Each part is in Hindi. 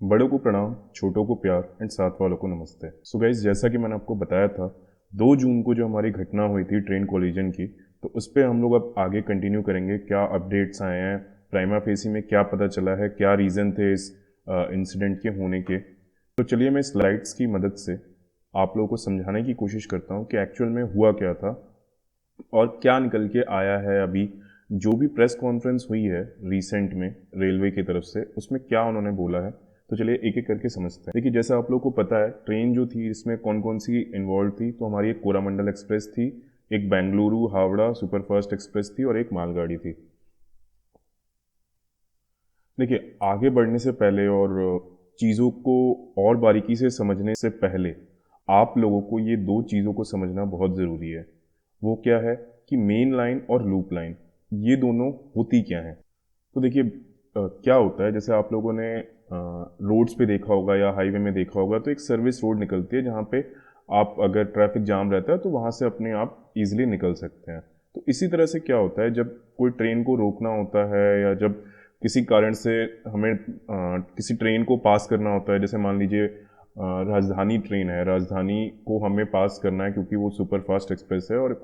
बड़ों को प्रणाम, छोटों को प्यार एंड साथ वालों को नमस्ते। सो गाइस, जैसा कि मैंने आपको बताया था 2 जून को जो हमारी घटना हुई थी ट्रेन कोलिजन की, तो उस पर हम लोग अब आगे कंटिन्यू करेंगे। क्या अपडेट्स आए हैं, प्राइमा फेसी में क्या पता चला है, क्या रीज़न थे इस इंसिडेंट के होने के। तो चलिए मैं स्लाइड्स की मदद से आप लोगों को समझाने की कोशिश करता हूँ कि एक्चुअल में हुआ क्या था और क्या निकल के आया है। अभी जो भी प्रेस कॉन्फ्रेंस हुई है रिसेंट में रेलवे की तरफ से, उसमें क्या उन्होंने बोला है, तो चलिए एक एक करके समझते हैं। देखिए, जैसा आप लोग को पता है ट्रेन जो थी इसमें कौन कौन सी इन्वॉल्व थी, तो हमारी एक कोरामंडल एक्सप्रेस थी, एक बेंगलुरु हावड़ा सुपरफास्ट एक्सप्रेस थी और एक मालगाड़ी थी। देखिए, आगे बढ़ने से पहले और चीज़ों को और बारीकी से समझने से पहले आप लोगों को ये 2 चीज़ों को समझना बहुत ज़रूरी है। वो क्या है कि मेन लाइन और लूप लाइन, ये दोनों होती क्या हैं। तो देखिए, क्या होता है, जैसे आप लोगों ने रोड्स पे देखा होगा या हाईवे में देखा होगा, तो एक सर्विस रोड निकलती है जहाँ पे आप अगर ट्रैफिक जाम रहता है तो वहाँ से अपने आप इजीली निकल सकते हैं। तो इसी तरह से क्या होता है, जब कोई ट्रेन को रोकना होता है या जब किसी कारण से हमें किसी ट्रेन को पास करना होता है, जैसे मान लीजिए राजधानी ट्रेन है, राजधानी को हमें पास करना है क्योंकि वो सुपर फास्ट एक्सप्रेस है और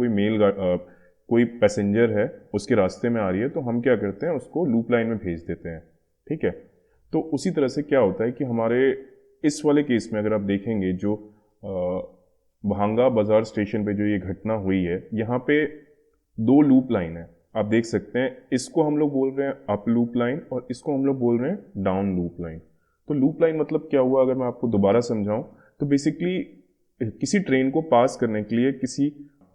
कोई पैसेंजर है उसके रास्ते में आ रही है, तो हम क्या करते हैं, उसको लूप लाइन में भेज देते हैं। ठीक है। तो उसी तरह से क्या होता है कि हमारे इस वाले केस में अगर आप देखेंगे, जो भांगा बाजार स्टेशन पे जो ये घटना हुई है, यहाँ पे 2 लूप लाइन है। आप देख सकते हैं, इसको हम लोग बोल रहे हैं अप लूप लाइन और इसको हम लोग बोल रहे हैं डाउन लूप लाइन। तो लूप लाइन मतलब क्या हुआ, अगर मैं आपको दोबारा समझाऊं, तो बेसिकली किसी ट्रेन को पास करने के लिए किसी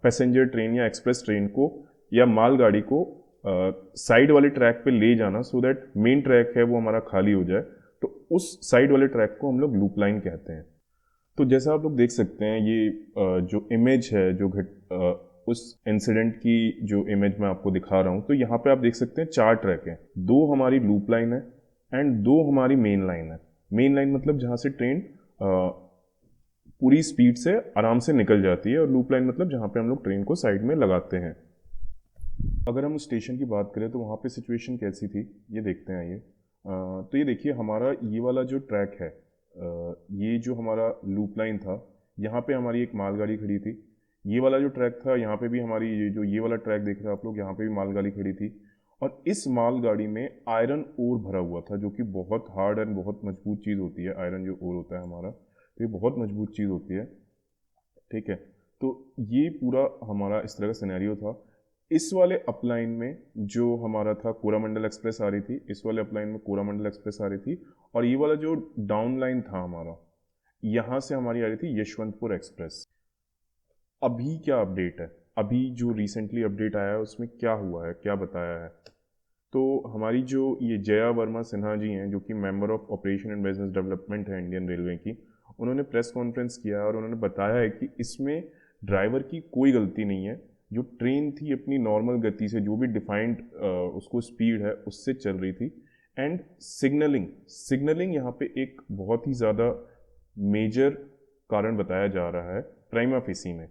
पैसेंजर ट्रेन या एक्सप्रेस ट्रेन को या मालगाड़ी को साइड वाले ट्रैक पे ले जाना, सो दैट मेन ट्रैक है वो हमारा खाली हो जाए, तो उस साइड वाले ट्रैक को हम लोग लूप लाइन कहते हैं। तो जैसा आप लोग देख सकते हैं, ये जो इमेज है, उस इंसिडेंट की जो इमेज मैं आपको दिखा रहा हूँ, तो यहाँ पे आप देख सकते हैं 4 ट्रैक हैं। 2 हमारी लूप लाइन है एंड 2 हमारी मेन लाइन है। मेन लाइन मतलब जहाँ से ट्रेन पूरी स्पीड से आराम से निकल जाती है, और लूप लाइन मतलब जहाँ पे हम लोग ट्रेन को साइड में लगाते हैं। अगर हम स्टेशन की बात करें तो वहाँ पे सिचुएशन कैसी थी, ये देखते हैं। ये तो ये देखिए, हमारा ये वाला जो ट्रैक है, ये जो हमारा लूप लाइन था, यहाँ पे हमारी एक मालगाड़ी खड़ी थी। ये वाला जो ट्रैक था, यहाँ पे भी हमारी ये वाला ट्रैक देख रहे हैं आप लोग, यहाँ पे भी मालगाड़ी खड़ी थी। और इस मालगाड़ी में आयरन ओर भरा हुआ था, जो कि बहुत हार्ड एंड बहुत मजबूत चीज़ होती है। आयरन जो ओर होता है हमारा, तो ये बहुत मजबूत चीज़ होती है। ठीक है। तो ये पूरा हमारा इस तरह का सिनेरियो था। इस वाले अपलाइन में जो हमारा था, कोरामंडल एक्सप्रेस आ रही थी, इस वाले अपलाइन में कोरामंडल एक्सप्रेस आ रही थी, और ये वाला जो डाउन लाइन था हमारा, यहाँ से हमारी आ रही थी यशवंतपुर एक्सप्रेस। अभी क्या अपडेट है, अभी जो रिसेंटली अपडेट आया है उसमें क्या हुआ है, क्या बताया है। तो हमारी जो ये जया वर्मा सिन्हा जी हैं, जो कि member of operation and business development है इंडियन रेलवे की, उन्होंने प्रेस कॉन्फ्रेंस किया और उन्होंने बताया है कि इसमें ड्राइवर की कोई गलती नहीं है। जो ट्रेन थी अपनी नॉर्मल गति से, जो भी डिफाइंड उसको स्पीड है उससे चल रही थी। एंड सिग्नलिंग सिग्नलिंग यहाँ पे एक बहुत ही ज़्यादा मेजर कारण बताया जा रहा है प्राइमा फेसी में।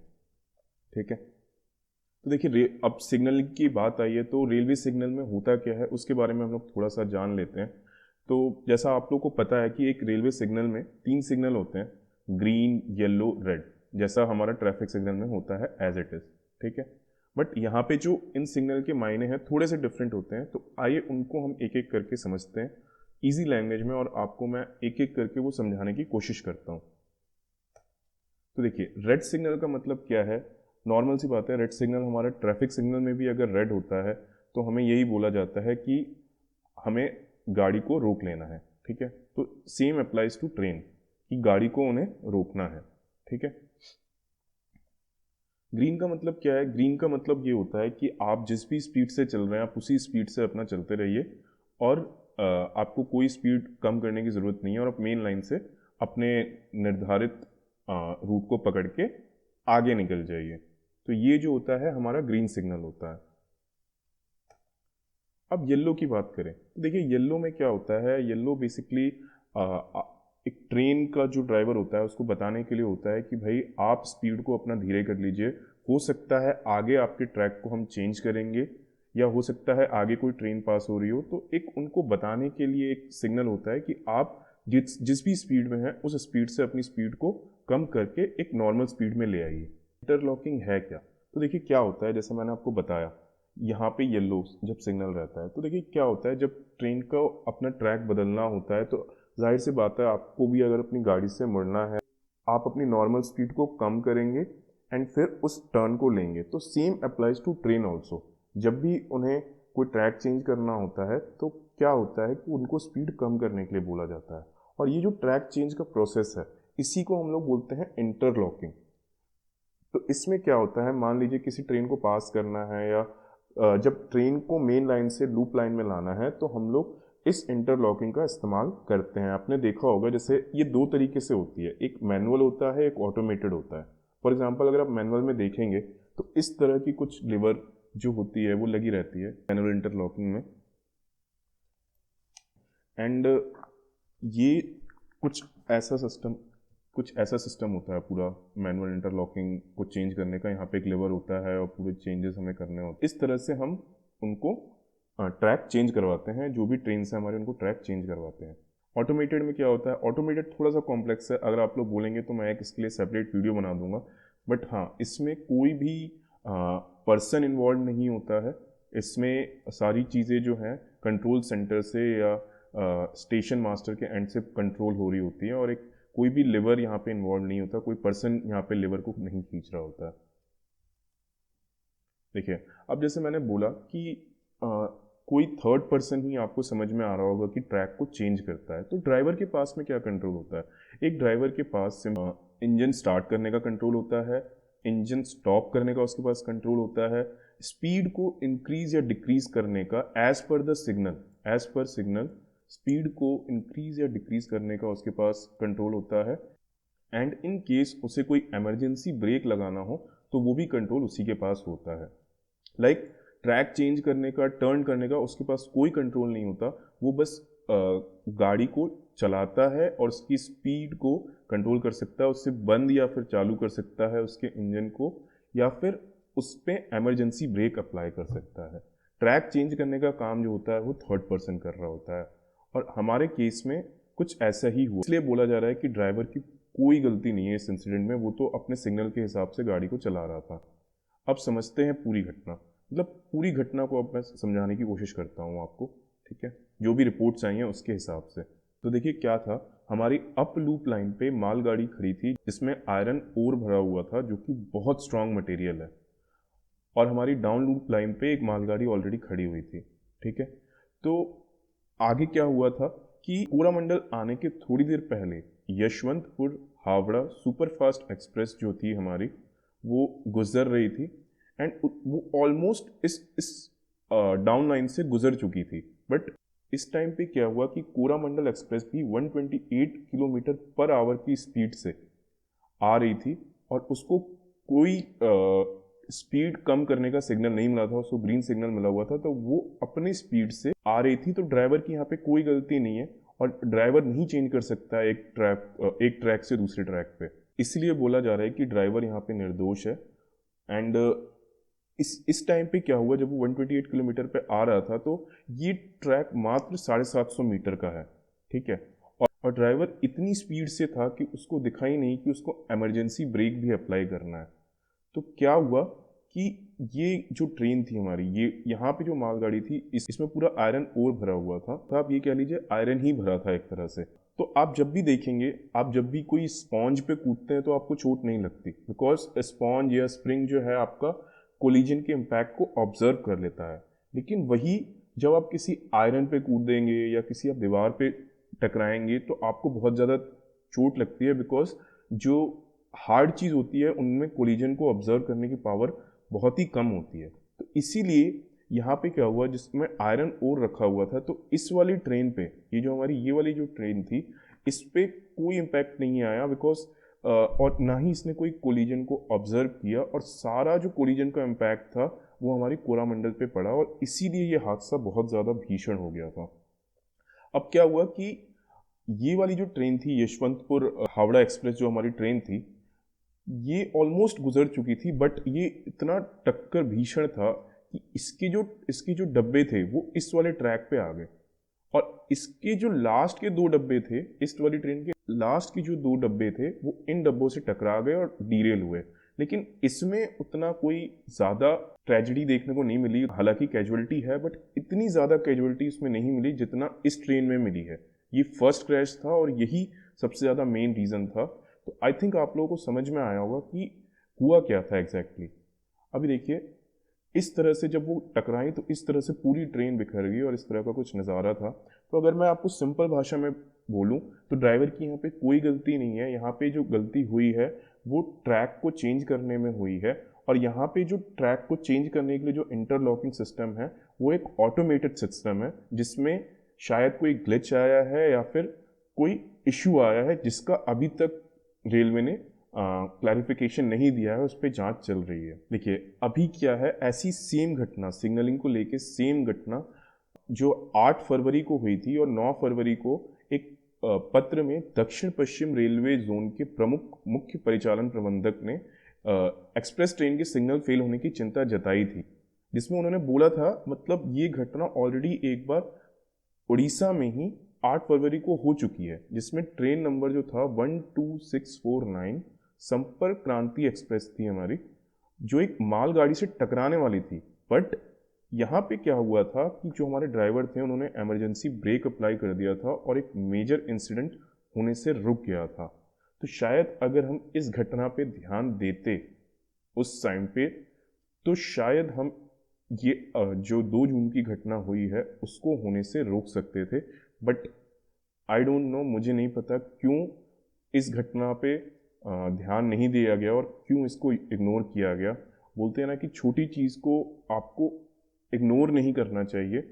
ठीक है। तो देखिए, अब सिग्नल की बात आई है, तो रेलवे सिग्नल में होता क्या है उसके बारे में हम लोग थोड़ा सा जान लेते हैं। तो जैसा आप लोग को पता है कि एक रेलवे सिग्नल में 3 सिग्नल होते हैं, ग्रीन येलो रेड, जैसा हमारा ट्रैफिक सिग्नल में होता है एज इट इज़। ठीक है। बट यहाँ पे जो इन सिग्नल के मायने हैं थोड़े से डिफरेंट होते हैं, तो आइए उनको हम एक एक करके समझते हैं ईजी लैंग्वेज में, और आपको मैं एक एक करके वो समझाने की कोशिश करता हूँ। तो देखिए, रेड सिग्नल का मतलब क्या है। नॉर्मल सी बात है, रेड सिग्नल हमारा ट्रैफिक सिग्नल में भी अगर रेड होता है तो हमें यही बोला जाता है कि हमें गाड़ी को रोक लेना है। ठीक है। तो सेम अप्लाइज टू ट्रेन, कि गाड़ी को उन्हें रोकना है। ठीक है। ग्रीन का मतलब क्या है, ग्रीन का मतलब ये होता है कि आप जिस भी स्पीड से चल रहे हैं, आप उसी स्पीड से अपना चलते रहिए, और आपको कोई स्पीड कम करने की ज़रूरत नहीं है, और आप मेन लाइन से अपने निर्धारित रूट को पकड़ के आगे निकल जाइए। तो ये जो होता है हमारा ग्रीन सिग्नल होता है। अब येलो की बात करें, तो देखिए येलो में क्या होता है। येलो बेसिकली एक ट्रेन का जो ड्राइवर होता है उसको बताने के लिए होता है कि भाई आप स्पीड को अपना धीरे कर लीजिए, हो सकता है आगे आपके ट्रैक को हम चेंज करेंगे, या हो सकता है आगे कोई ट्रेन पास हो रही हो। तो एक उनको बताने के लिए एक सिग्नल होता है कि आप जिस जिस भी स्पीड में है उस स्पीड से अपनी स्पीड को कम करके एक नॉर्मल स्पीड में ले आइए। इंटरलॉकिंग है क्या? तो देखिए क्या होता है, जैसे मैंने आपको बताया, यहाँ पे येलो जब सिग्नल रहता है तो देखिए क्या होता है, जब ट्रेन का अपना ट्रैक बदलना होता है तो जाहिर सी बात है आपको भी अगर अपनी गाड़ी से मुड़ना है, आप अपनी नॉर्मल स्पीड को कम करेंगे एंड फिर उस टर्न को लेंगे। तो same applies to train also. जब भी उन्हें कोई ट्रैक चेंज करना होता है तो क्या होता है कि उनको स्पीड कम करने के लिए बोला जाता है, और ये जो ट्रैक चेंज का प्रोसेस है इसी को हम लोग बोलते हैं इंटरलॉकिंग। तो इसमें क्या होता है, मान लीजिए किसी ट्रेन को पास करना है या जब ट्रेन को मेन लाइन से लूप लाइन में लाना है तो हम लोग इस इंटरलॉकिंग का इस्तेमाल करते हैं। आपने देखा होगा जैसे ये दो तरीके से होती है, एक मैनुअल होता है, एक ऑटोमेटेड होता है। फॉर एग्जांपल अगर आप मैनुअल में देखेंगे तो इस तरह की कुछ लीवर जो होती है वो लगी रहती है मैनुअल इंटरलॉकिंग में, एंड ये कुछ ऐसा सिस्टम कुछ ऐसा सिस्टम होता है पूरा मैनुअल इंटरलॉकिंग को चेंज करने का। यहाँ पे एक लेवर होता है और पूरे चेंजेस हमें करने होते हैं। इस तरह से हम उनको ट्रैक चेंज करवाते हैं, जो भी ट्रेन से हमारे उनको ट्रैक चेंज करवाते हैं। ऑटोमेटेड में क्या होता है, ऑटोमेटेड थोड़ा सा कॉम्प्लेक्स है, अगर आप लोग बोलेंगे तो मैं एक इसके लिए सेपरेट वीडियो बना दूंगा। बट हाँ, इसमें कोई भी पर्सन इन्वॉल्व नहीं होता है। इसमें सारी चीज़ें जो हैं कंट्रोल सेंटर से या स्टेशन मास्टर के एंड से कंट्रोल हो रही होती है, और एक कोई भी लिवर यहाँ पे इन्वॉल्व नहीं होता, कोई पर्सन यहाँ पे लिवर को नहीं खींच रहा होता है। देखिए अब जैसे मैंने बोला कि कोई थर्ड पर्सन ही आपको समझ में आ रहा होगा कि ट्रैक को चेंज करता है, तो ड्राइवर के पास में क्या कंट्रोल होता है? एक ड्राइवर के पास इंजन स्टार्ट करने का कंट्रोल होता है, इंजन स्टॉप करने का उसके पास कंट्रोल होता है, स्पीड को इंक्रीज या डिक्रीज करने का एज पर सिग्नल स्पीड को इंक्रीज या डिक्रीज करने का उसके पास कंट्रोल होता है, एंड इन केस उसे कोई इमरजेंसी ब्रेक लगाना हो तो वो भी कंट्रोल उसी के पास होता है। लाइक ट्रैक चेंज करने का, टर्न करने का उसके पास कोई कंट्रोल नहीं होता, वो बस गाड़ी को चलाता है और उसकी स्पीड को कंट्रोल कर सकता है, उससे बंद या फिर चालू कर सकता है उसके इंजन को, या फिर उस पर इमरजेंसी ब्रेक अप्लाई कर सकता है। ट्रैक चेंज करने का काम जो होता है वो थर्ड पर्सन कर रहा होता है, और हमारे केस में कुछ ऐसा ही हुआ, इसलिए बोला जा रहा है कि ड्राइवर की कोई गलती नहीं है इस इंसिडेंट में, वो तो अपने सिग्नल के हिसाब से गाड़ी को चला रहा था। अब समझते हैं पूरी घटना, मतलब पूरी घटना को अब मैं समझाने की कोशिश करता हूँ आपको, ठीक है, जो भी रिपोर्ट्स आई हैं उसके हिसाब से। तो देखिए क्या था, हमारी अप लूप लाइन पे मालगाड़ी खड़ी थी जिसमें आयरन ओर भरा हुआ था जो कि बहुत स्ट्रांग मटेरियल है, और हमारी डाउन लूप लाइन पे एक मालगाड़ी ऑलरेडी खड़ी हुई थी, ठीक है। तो आगे क्या हुआ था कि कोरामंडल आने के थोड़ी देर पहले यशवंतपुर हावड़ा सुपरफास्ट एक्सप्रेस जो थी हमारी, वो गुजर रही थी, एंड वो ऑलमोस्ट इस डाउन लाइन से गुजर चुकी थी। बट इस टाइम पे क्या हुआ कि कोरामंडल एक्सप्रेस भी 128 किलोमीटर पर आवर की स्पीड से आ रही थी, और उसको कोई स्पीड कम करने का सिग्नल नहीं मिला था, उसको ग्रीन सिग्नल मिला हुआ था, तो वो अपनी स्पीड से आ रही थी। तो ड्राइवर की यहाँ पे कोई गलती नहीं है, और ड्राइवर नहीं चेंज कर सकता है एक ट्रैक से दूसरे ट्रैक पे, इसलिए बोला जा रहा है कि ड्राइवर यहाँ पे निर्दोष है। एंड इस टाइम पे क्या हुआ, जब वो 128 किलोमीटर पे आ रहा था तो ये ट्रैक मात्र 750 मीटर का है, ठीक है, और ड्राइवर इतनी स्पीड से था कि उसको दिखाई नहीं कि उसको इमरजेंसी ब्रेक भी अप्लाई करना है। तो क्या हुआ कि ये जो ट्रेन थी हमारी, ये यहाँ पे जो मालगाड़ी थी इसमें पूरा आयरन ओर भरा हुआ था, तो आप ये कह लीजिए आयरन ही भरा था एक तरह से। तो आप जब भी देखेंगे, आप जब भी कोई स्पॉन्ज पे कूदते हैं तो आपको चोट नहीं लगती, बिकॉज स्पॉन्ज या स्प्रिंग जो है आपका कोलिजन के इम्पैक्ट को ऑब्जर्व कर लेता है। लेकिन वही जब आप किसी आयरन पे कूदेंगे या किसी आप दीवार पे टकराएंगे तो आपको बहुत ज़्यादा चोट लगती है, बिकॉज जो हार्ड चीज़ होती है उनमें कोलिजन को ऑब्जर्व करने की पावर बहुत ही कम होती है। तो इसीलिए यहाँ पे क्या हुआ, जिसमें आयरन ओर रखा हुआ था, तो इस वाली ट्रेन पे, ये वाली जो ट्रेन थी, इस पे कोई इम्पैक्ट नहीं आया, बिकॉज और ना ही इसने कोई कोलिजन को ऑब्जर्व किया, और सारा जो कोलिजन का इम्पैक्ट था वो हमारी कोरामंडल पे पड़ा, और इसीलिए ये हादसा बहुत ज़्यादा भीषण हो गया था। अब क्या हुआ कि ये वाली जो ट्रेन थी यशवंतपुर हावड़ा एक्सप्रेस जो हमारी ट्रेन थी, ये ऑलमोस्ट गुजर चुकी थी, बट ये इतना टक्कर भीषण था कि इसके जो डब्बे थे वो इस वाले ट्रैक पे आ गए, और इसके जो लास्ट के 2 डब्बे थे, ईस्ट वाली ट्रेन के लास्ट के जो 2 डब्बे थे वो इन डब्बों से टकरा गए और डीरेल हुए। लेकिन इसमें उतना कोई ज़्यादा ट्रेजेडी देखने को नहीं मिली। हालांकि कैजुअलिटी है बट इतनी ज़्यादा कैजुअलिटी इसमें नहीं मिली जितना इस ट्रेन में मिली है। ये फर्स्ट क्रैश था और यही सबसे ज़्यादा मेन रीज़न था। तो आई थिंक आप लोगों को समझ में आया होगा कि हुआ क्या था एग्जैक्टली। अभी देखिए, इस तरह से जब वो टकराई तो इस तरह से पूरी ट्रेन बिखर गई और इस तरह का कुछ नज़ारा था। तो अगर मैं आपको सिंपल भाषा में बोलूं तो ड्राइवर की यहाँ पे कोई गलती नहीं है। यहाँ पे जो गलती हुई है वो ट्रैक को चेंज करने में हुई है। और यहाँ पे जो ट्रैक को चेंज करने के लिए जो इंटरलॉकिंग सिस्टम है वो एक ऑटोमेटेड सिस्टम है, जिसमें शायद कोई ग्लिच आया है या फिर कोई इशू आया है जिसका अभी तक रेलवे ने क्लैरिफिकेशन नहीं दिया है, उस पर जांच चल रही है। देखिए अभी क्या है, ऐसी सेम घटना सिग्नलिंग को लेके सेम घटना जो 8 फरवरी को हुई थी और 9 फरवरी को एक पत्र में दक्षिण पश्चिम रेलवे जोन के प्रमुख मुख्य परिचालन प्रबंधक ने एक्सप्रेस ट्रेन के सिग्नल फेल होने की चिंता जताई थी, जिसमें उन्होंने बोला था मतलब ये घटना ऑलरेडी एक बार उड़ीसा में ही 8 फरवरी को हो चुकी है, जिसमें ट्रेन नंबर जो था 12649 संपर्क क्रांति एक्सप्रेस थी हमारी, जो एक मालगाड़ी से टकराने वाली थी। बट यहाँ पे क्या हुआ था कि जो हमारे ड्राइवर थे उन्होंने इमरजेंसी ब्रेक अप्लाई कर दिया था और एक मेजर इंसिडेंट होने से रुक गया था। तो शायद अगर हम इस घटना पे ध्यान देते उस टाइम पे तो शायद हम ये जो 2 जून की घटना हुई है उसको होने से रोक सकते थे। बट आई डोंट नो, मुझे नहीं पता क्यों इस घटना पे ध्यान नहीं दिया गया और क्यों इसको इग्नोर किया गया। बोलते हैं ना कि छोटी चीज़ को आपको इग्नोर नहीं करना चाहिए,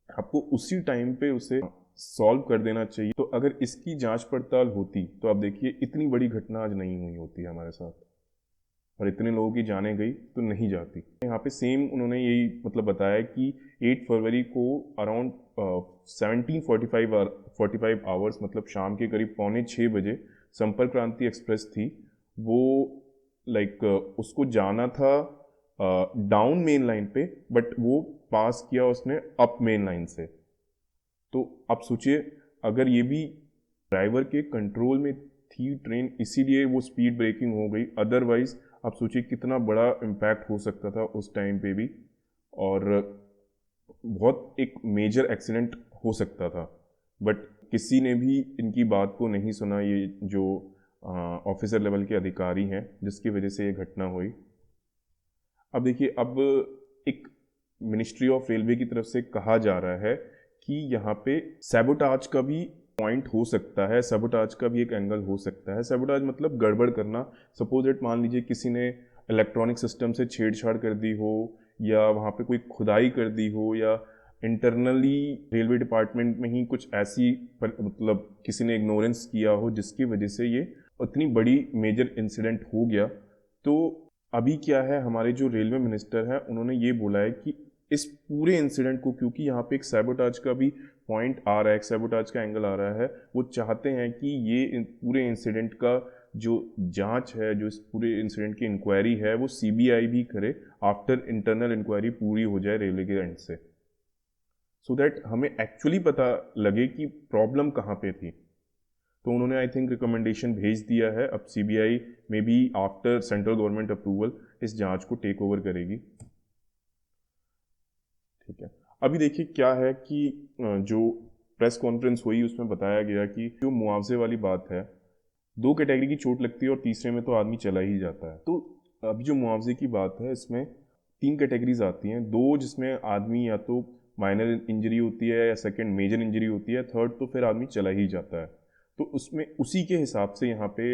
आपको उसी टाइम पे उसे सॉल्व कर देना चाहिए। तो अगर इसकी जांच पड़ताल होती तो आप देखिए इतनी बड़ी घटना आज नहीं हुई होती हमारे साथ और इतने लोगों की जाने गई तो नहीं जाती। यहाँ पे सेम उन्होंने यही मतलब बताया कि 8 फरवरी को अराउंड 17:45 आवर्स मतलब शाम के करीब 5:45 बजे संपर्क क्रांति एक्सप्रेस थी, वो उसको जाना था डाउन मेन लाइन पे, बट वो पास किया उसने अप मेन लाइन से। तो आप सोचिए अगर ये भी ड्राइवर के कंट्रोल में थी ट्रेन इसीलिए वो स्पीड ब्रेकिंग हो गई, अदरवाइज आप सोचिए कितना बड़ा इम्पैक्ट हो सकता था उस टाइम पे भी और बहुत एक मेजर एक्सीडेंट हो सकता था। बट किसी ने भी इनकी बात को नहीं सुना, ये जो ऑफिसर लेवल के अधिकारी हैं जिसकी वजह से ये घटना हुई। अब देखिए, अब एक मिनिस्ट्री ऑफ रेलवे की तरफ से कहा जा रहा है कि यहाँ पे सैबोटाज का भी पॉइंट हो सकता है, सैबोटाज का भी एक एंगल हो सकता है। सैबोटाज मतलब गड़बड़ करना। सपोज इट मान लीजिए किसी ने इलेक्ट्रॉनिक सिस्टम से छेड़छाड़ कर दी हो या वहाँ पे कोई खुदाई कर दी हो या इंटरनली रेलवे डिपार्टमेंट में ही कुछ ऐसी मतलब किसी ने इग्नोरेंस किया हो जिसकी वजह से ये उतनी बड़ी मेजर इंसिडेंट हो गया। तो अभी क्या है, हमारे जो रेलवे मिनिस्टर हैं उन्होंने ये बोला है कि इस पूरे इंसिडेंट को, क्योंकि यहाँ पे एक सैबोटाज का भी पॉइंट आ रहा है, एक सैबोटाज का एंगल आ रहा है, वो चाहते हैं कि ये पूरे इंसिडेंट का जो जांच है, जो इस पूरे इंसिडेंट की इंक्वायरी है वो सीबीआई भी करे आफ्टर इंटरनल इंक्वायरी पूरी हो जाए रेलवे के एंड से, सो दैट हमें एक्चुअली पता लगे कि प्रॉब्लम कहाँ पे थी। तो उन्होंने आई थिंक रिकमेंडेशन भेज दिया है। अब सीबीआई में भी आफ्टर सेंट्रल गवर्नमेंट अप्रूवल इस जांच को टेक ओवर करेगी। ठीक है, अभी देखिए क्या है कि जो प्रेस कॉन्फ्रेंस हुई उसमें बताया गया कि जो मुआवजे वाली बात है, 2 कैटेगरी की चोट लगती है और तीसरे में तो आदमी चला ही जाता है। तो अभी जो मुआवजे की बात है इसमें 3 कैटेगरीज आती हैं, 2 जिसमें आदमी या तो माइनर इंजरी होती है या सेकंड मेजर इंजरी होती है, थर्ड तो फिर आदमी चला ही जाता है। तो उसमें उसी के हिसाब से यहाँ पे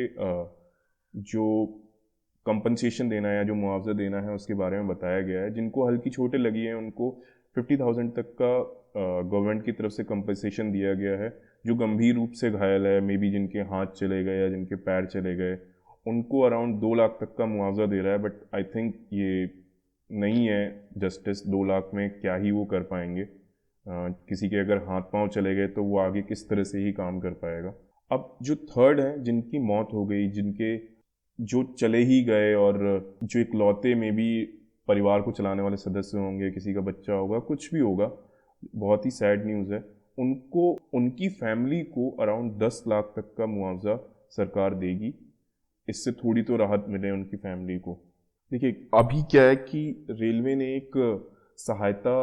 जो कंपनसेशन देना है या जो मुआवजा देना है उसके बारे में बताया गया है। जिनको हल्की चोटें लगी हैं उनको 50,000 तक का गवर्नमेंट की तरफ से कंपनसेशन दिया गया है। जो गंभीर रूप से घायल है, मे बी जिनके हाथ चले गए या जिनके पैर चले गए, उनको अराउंड 2 लाख तक का मुआवजा दे रहा है। बट आई थिंक ये नहीं है जस्टिस, 2 लाख में क्या ही वो कर पाएंगे। किसी के अगर हाथ पांव चले गए तो वो आगे किस तरह से ही काम कर पाएगा। अब जो थर्ड है, जिनकी मौत हो गई, जिनके जो चले ही गए और जो इकलौते में भी परिवार को चलाने वाले सदस्य होंगे, किसी का बच्चा होगा, कुछ भी होगा, बहुत ही सैड न्यूज़ है, उनको उनकी फैमिली को अराउंड 10 लाख तक का मुआवजा सरकार देगी। इससे थोड़ी तो राहत मिले उनकी फैमिली को। देखिए अभी क्या है कि रेलवे ने एक सहायता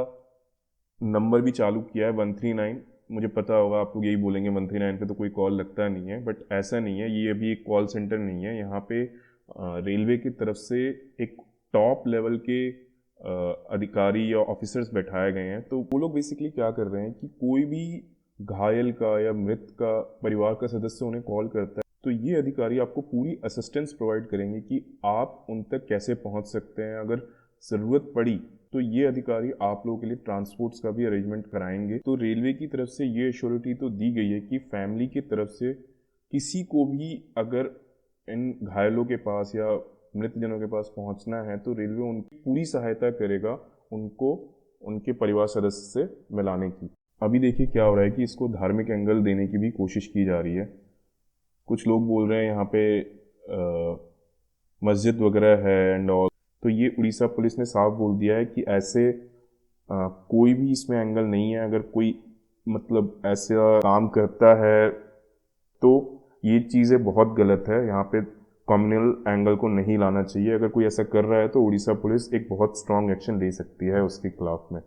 नंबर भी चालू किया है 139। मुझे पता होगा आप लोग यही बोलेंगे 139 पे तो कोई कॉल लगता नहीं है, बट ऐसा नहीं है, ये अभी एक कॉल सेंटर नहीं है। यहाँ पे रेलवे की तरफ से एक टॉप लेवल के अधिकारी या ऑफिसर्स बैठाए गए हैं। तो वो लोग बेसिकली क्या कर रहे हैं कि कोई भी घायल का या मृत का परिवार का सदस्य उन्हें कॉल करता है तो ये अधिकारी आपको पूरी असिस्टेंस प्रोवाइड करेंगे कि आप उन तक कैसे पहुंच सकते हैं। अगर ज़रूरत पड़ी तो ये अधिकारी आप लोगों के लिए ट्रांसपोर्ट्स का भी अरेंजमेंट कराएंगे। तो रेलवे की तरफ से ये एश्योरिटी तो दी गई है कि फैमिली की तरफ से किसी को भी अगर इन घायलों के पास या मृतजनों के पास पहुंचना है तो रेलवे उनकी पूरी सहायता करेगा उनको उनके परिवार सदस्य से मिलाने की। अभी देखिए क्या हो रहा है कि इसको धार्मिक एंगल देने की भी कोशिश की जा रही है। कुछ लोग बोल रहे हैं यहाँ पे मस्जिद वगैरह है एंड ऑल, तो ये उड़ीसा पुलिस ने साफ बोल दिया है कि ऐसे कोई भी इसमें एंगल नहीं है। अगर कोई मतलब ऐसा काम करता है तो ये चीज़ें बहुत गलत है। यहाँ पे कम्युनल एंगल को नहीं लाना चाहिए। अगर कोई ऐसा कर रहा है तो उड़ीसा पुलिस एक बहुत स्ट्रांग एक्शन ले सकती है उसके खिलाफ में।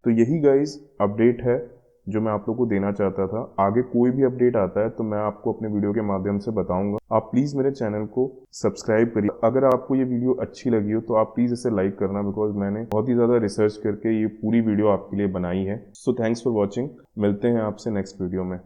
तो यही गाइज अपडेट है जो मैं आप लोग को देना चाहता था। आगे कोई भी अपडेट आता है तो मैं आपको अपने वीडियो के माध्यम से बताऊंगा। आप प्लीज़ मेरे चैनल को सब्सक्राइब करिए। अगर आपको ये वीडियो अच्छी लगी हो तो आप प्लीज़ इसे लाइक करना, बिकॉज मैंने बहुत ही ज़्यादा रिसर्च करके ये पूरी वीडियो आपके लिए बनाई है। So thanks for watching. मिलते हैं आपसे नेक्स्ट वीडियो में।